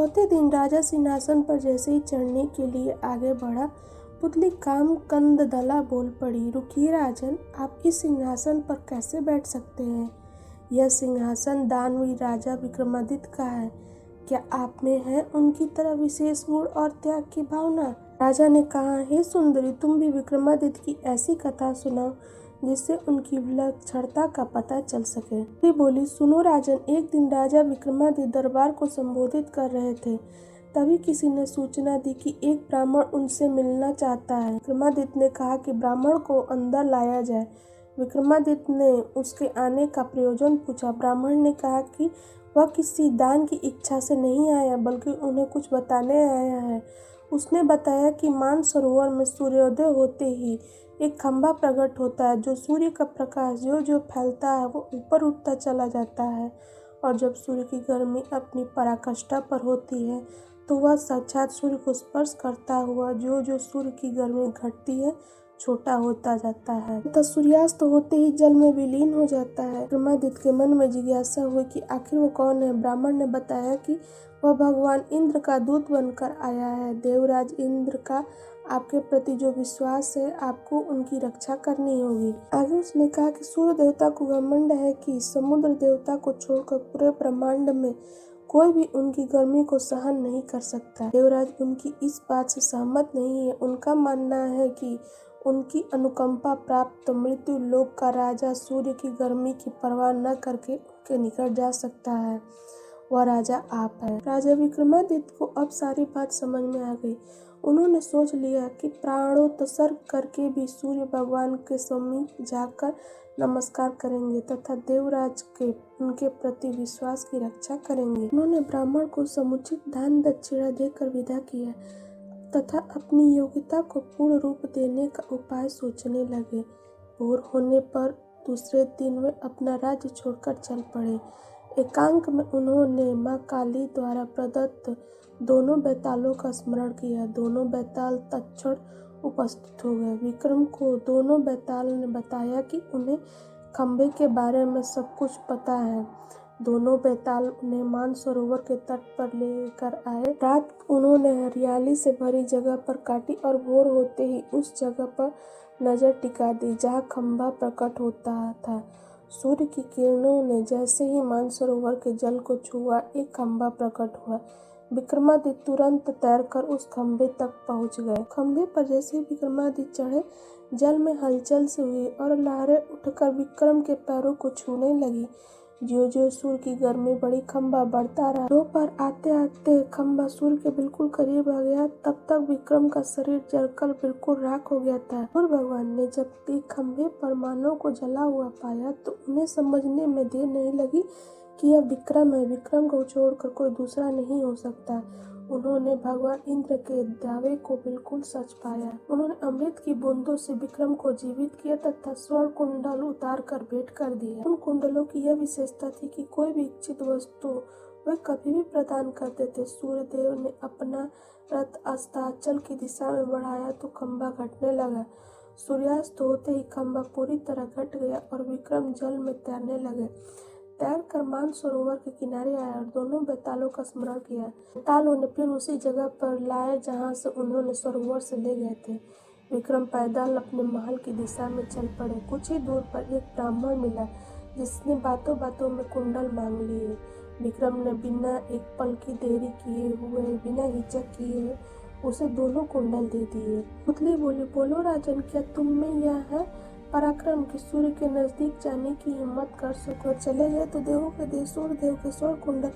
चौथे दिन राजा सिंहासन पर जैसे ही चढ़ने के लिए आगे बढ़ा, पुतली कामकंदला बोल पड़ी, रुकिए राजन, आप इस सिंहासन पर कैसे बैठ सकते हैं? यह सिंहासन दानवीर राजा विक्रमादित्य का है। क्या आप में है उनकी तरह विशेष गुण और त्याग की भावना? राजा ने कहा, हे सुंदरी, तुम भी विक्रमादित्य की ऐसी कथा सुनाओ जिससे उनकी विलक्षणता का पता चल सके। पुतली बोली, सुनो राजन, एक दिन राजा विक्रमादित्य दरबार को संबोधित कर रहे थे। तभी किसी ने सूचना दी कि एक ब्राह्मण उनसे मिलना चाहता है। विक्रमादित्य ने कहा कि ब्राह्मण को अंदर लाया जाए। विक्रमादित्य ने उसके आने का प्रयोजन पूछा। ब्राह्मण ने कहा कि वह किसी दान की इच्छा से नहीं आया, बल्कि उन्हें कुछ बताने आया है। उसने बताया कि मानसरोवर में सूर्योदय होते ही एक खंभा प्रकट होता है। जो सूर्य का प्रकाश जो जो फैलता है वो ऊपर उठता चला जाता है, और जब सूर्य की गर्मी अपनी पराकाष्ठा पर होती है तो वह साक्षात सूर्य को स्पर्श करता हुआ जो जो सूर्य की गर्मी घटती है छोटा होता जाता है तथा सूर्यास्त होते ही जल में विलीन हो जाता है। विक्रमादित्य के मन में जिज्ञासा हुई कि आखिर वो कौन है। ब्राह्मण ने बताया कि वह भगवान इंद्र का दूत बनकर आया है। देवराज इंद्र का आपके प्रति जो विश्वास है, आपको उनकी रक्षा करनी होगी। आगे उसने कहा कि सूर्य देवता को घमंड है कि समुद्र देवता को छोड़कर पूरे ब्रह्मांड में कोई भी उनकी गर्मी को सहन नहीं कर सकता। देवराज उनकी इस बात से सहमत नहीं है। उनका मानना है कि उनकी अनुकंपा प्राप्त मृत्यु लोक का राजा सूर्य की गर्मी की परवाह न करके उनके निकट जा सकता है। वह राजा आप है। राजा विक्रमादित्य को अब सारी बात समझ में आ गई। उन्होंने सोच लिया कि प्राणोत्सर्ग करके भी सूर्य भगवान के समीप जाकर नमस्कार करेंगे तथा देवराज के उनके प्रति विश्वास की रक्षा करेंगे। उन्होंने ब्राह्मण को समुचित दान दक्षिणा देकर विदा किया तथा अपनी योग्यता को पूर्ण रूप देने का उपाय सोचने लगे। भोर होने पर दूसरे दिन वे अपना राज्य छोड़कर चल पड़े। एकांत में उन्होंने माँ काली द्वारा प्रदत्त दोनों बैतालों का स्मरण किया। दोनों बैताल तत्क्षण उपस्थित हो गए। विक्रम को दोनों बैताल ने बताया कि उन्हें खंभे के बारे में सब कुछ पता है। दोनों बैताल उन्हें मानसरोवर के तट पर लेकर आए। रात उन्होंने हरियाली से भरी जगह पर काटी और भोर होते ही उस जगह पर नजर टिका दी जहाँ खंभा प्रकट होता था। सूर्य की किरणों ने जैसे ही मानसरोवर के जल को छुआ, एक खंभा प्रकट हुआ। विक्रमादित्य तुरंत तैरकर उस खंभे तक पहुंच गए। खंभे पर जैसे ही विक्रमादित्य चढ़े, जल में हलचल से हुई और लहरें उठकर विक्रम के पैरों को छूने लगी। ज्यों ज्यों सूर्य की गर्मी बढ़ी, खंभा बढ़ता रहा। दोपहर आते आते खंभा सूर्य के बिल्कुल करीब आ गया। तब तक विक्रम का शरीर जलकर बिल्कुल राख हो गया था। सूर्य भगवान ने जब एक खंभे पर मानव को जला हुआ पाया तो उन्हें समझने में देर नहीं लगी कि यह विक्रम है। विक्रम को छोड़कर कोई दूसरा नहीं हो सकता। उन्होंने भगवान इंद्र के दावे को बिल्कुल सच पाया। उन्होंने अमृत की बूंदों से विक्रम को जीवित किया तथा स्वर्ण कुंडल उतार कर भेंट कर दिया। उन कुंडलों की यह विशेषता थी कि कोई भी इच्छित वस्तु वे कभी भी प्रदान करते थे। सूर्य देव ने अपना रथ अस्ताचल की दिशा में बढ़ाया तो खंभा घटने लगा। सूर्यास्त होते ही खंभा पूरी तरह घट गया और विक्रम जल में तैरने लगे। तैरकर मानसरोवर के किनारे आया और दोनों बैतालों का स्मरण किया। बैतालों ने फिर उसी जगह पर लाए जहां से उन्होंने सरोवर से ले गए थे। विक्रम पैदल अपने महल की दिशा में चल पड़े। कुछ ही दूर पर एक ब्राह्मण मिला जिसने बातों बातों में कुंडल मांग लिए। विक्रम ने बिना एक पल की देरी किए हुए, बिना हिचक किए उसे दोनों कुंडल दे दिए। पुतली बोली, बोलो राजन, क्या तुम में यह है पराक्रम कि सूर्य के नजदीक जाने की हिम्मत कर सको? चले गए तो देवों के देव सूर्य देव के स्वर्ण कुंडल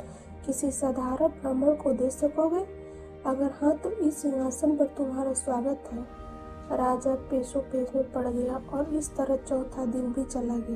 किसी साधारण ब्राह्मण को दे सकोगे? अगर हाँ तो इस सिंहासन पर तुम्हारा स्वागत है। राजा पेशों पेश में पड़ गया और इस तरह चौथा दिन भी चला गया।